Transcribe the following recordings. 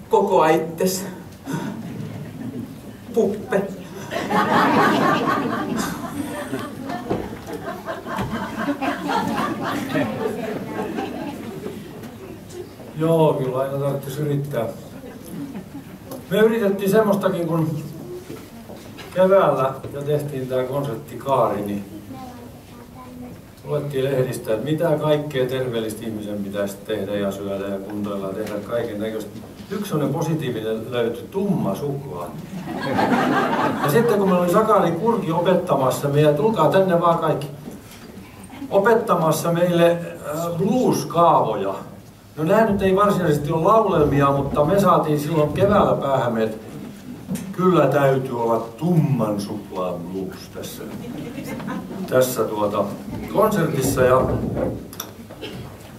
Koko itses. Puppe. Joo, kyllä aina tarvitsisi yrittää. Me yritettiin semmoistakin, kun keväällä jo tehtiin tää konserttikaari, niin luettiin lehdistä, että mitä kaikkea terveellistä ihmisen pitäisi tehdä ja syödä ja kuntoilla ja tehdä kaiken näköistä. Yksi sellainen positiivinen löytyi, tumma suklaa. Ja sitten kun meillä oli Sakari Kurki opettamassa meitä, tulkaa tänne vaan kaikki, opettamassa meille blues-kaavoja. No nämä nyt ei varsinaisesti ole laulelmia, mutta me saatiin silloin keväällä päähän, että kyllä täytyy olla tumman suklaan blues tässä konsertissa. Ja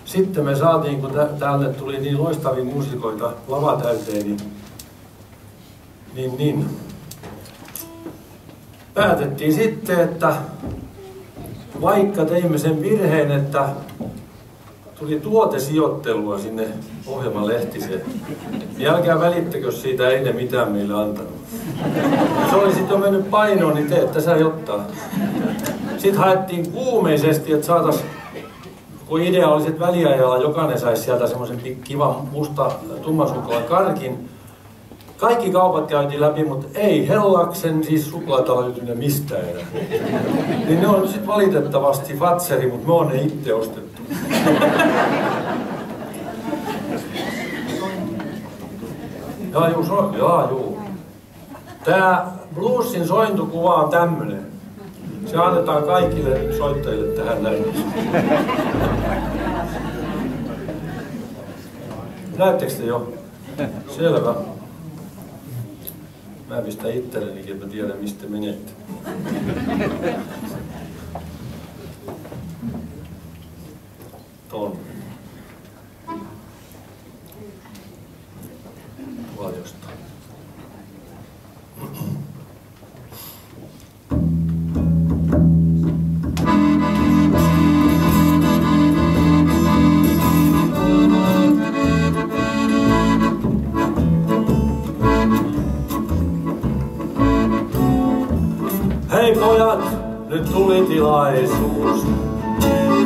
sitten me saatiin, kun täältä tuli niin loistavia muusikoita lava täyteen, niin päätettiin sitten, että vaikka teimme sen virheen, että tuli tuotesijoittelua sinne ohjelman lehtiseen, niin älkää välittäkö siitä, ei ne mitään meille antanut. Jos olisit jo mennyt painoon, niin teette sä jotain. Sitten haettiin kuumeisesti, että saataisiin, kun idea olisi, että väliajalla jokainen saisi sieltä semmoisen kivan musta tummasuklaan karkin. Kaikki kaupat käytiin läpi, mutta ei Hellaksen siis suklaata löytynyt mistään enää. Niin ne on sitten valitettavasti Fatseri, mutta me on ne itse ostettu. Juu. Tää bluesin sointukuva on tämmönen. Se annetaan kaikille soittajille tähän näin. Näettekö te jo? Selvä. Mä pistän itsellenikin, että mä tiedän mistä menette. Tonne. Tuolla jostain. Hei pojat, nyt tuli tilaisuus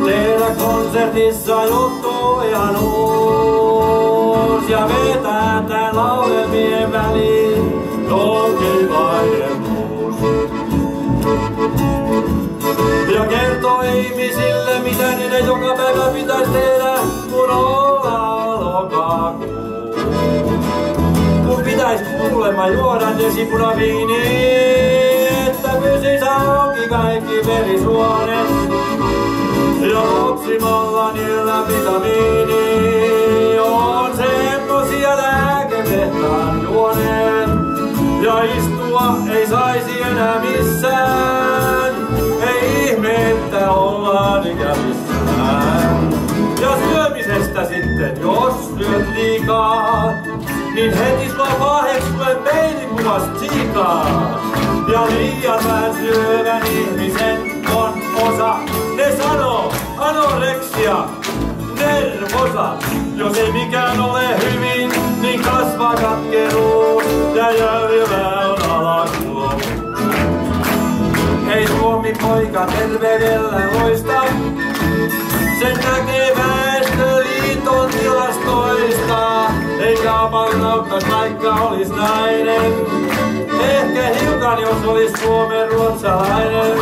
tehdä konsertissa juttu ihan uusi ja vetää tän laulelmien väliin jonkinlainen blues. Ja kertoo ihmisille, mitä niiden joka päivä pitäisi tehdä, kun ollaan lokakuu. Kun pitäis kuulemma juoda desipunaviiniä, että pysis auki kaikki verisuonet. Ja opsimalla niillä vitamiini on semmosia lääketehtaan juoneet. Ja istua ei saisi enää missään, ei ihme, että ollaan ikävissään. Ja syömisestä sitten, jos syöt liikaa, niin heti sua paheksuen peilikuvasta siikaa. Ja liian vähän syövän ihmisen on osa, ne sanoo anoreksia, nervosa. Jos ei mikään ole hyvin, niin kasvaa katkeruus ja jäljellä on alakulo. Ei Suomi poika terveydellä loista, sen näkee Väestöliiton tilastoista. Eikä apauttais vaikka olis nainen, ehkä hiukan jos olis suomen ruotsalainen.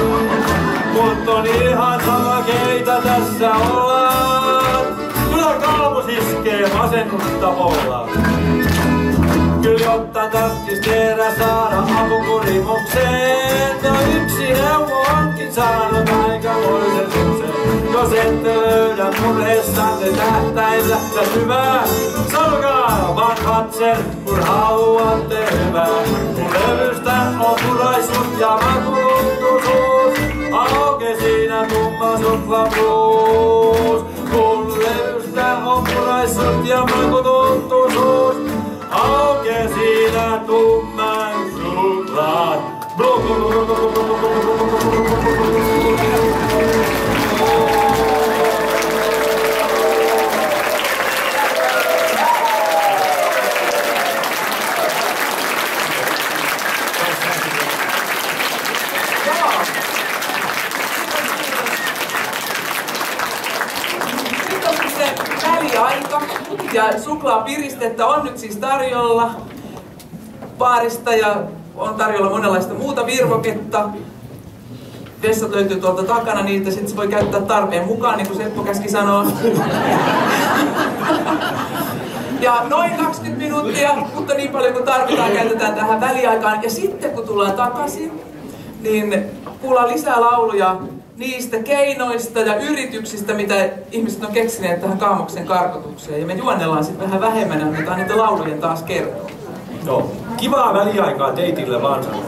Mut on ihan sama keitä tässä ollaan, kyllä kalvus iskee masennusta pollaan. Kyllä jotta tarttis tehdä saada apukurimukseen, ja yksi neuvo onkin saanut aikamoisen suksen. Jos ette löydä murheessanne tähtäintä ja syvää, sanokaa vaan Fatser, kun haluatte hyvää. Kun levystä on puraissut ja makuuttuisuus, auke siinä tumma sukla blues. Kun levystä on puraissut ja makuuttuisuus, auke siinä tumman suklaan blues. väliaika ja suklaapiristettä on nyt siis tarjolla baarista ja on tarjolla monenlaista muuta virvoketta. Vessat löytyy tuolta takana, niitä sitten se voi käyttää tarpeen mukaan, niin kuin Seppo käski sanoa. Ja noin 20 minuuttia, mutta niin paljon kuin tarvitaan, käytetään tähän väliaikaan. Ja sitten kun tullaan takaisin, niin kuullaan lisää lauluja niistä keinoista ja yrityksistä, mitä ihmiset on keksineet tähän Kaamoksen karkotukseen. Ja me juonnellaan sitten vähän vähemmän ja annetaan niitä laulujen taas kertoa. Joo, kivaa väliaikaa teitille vaan sanoa.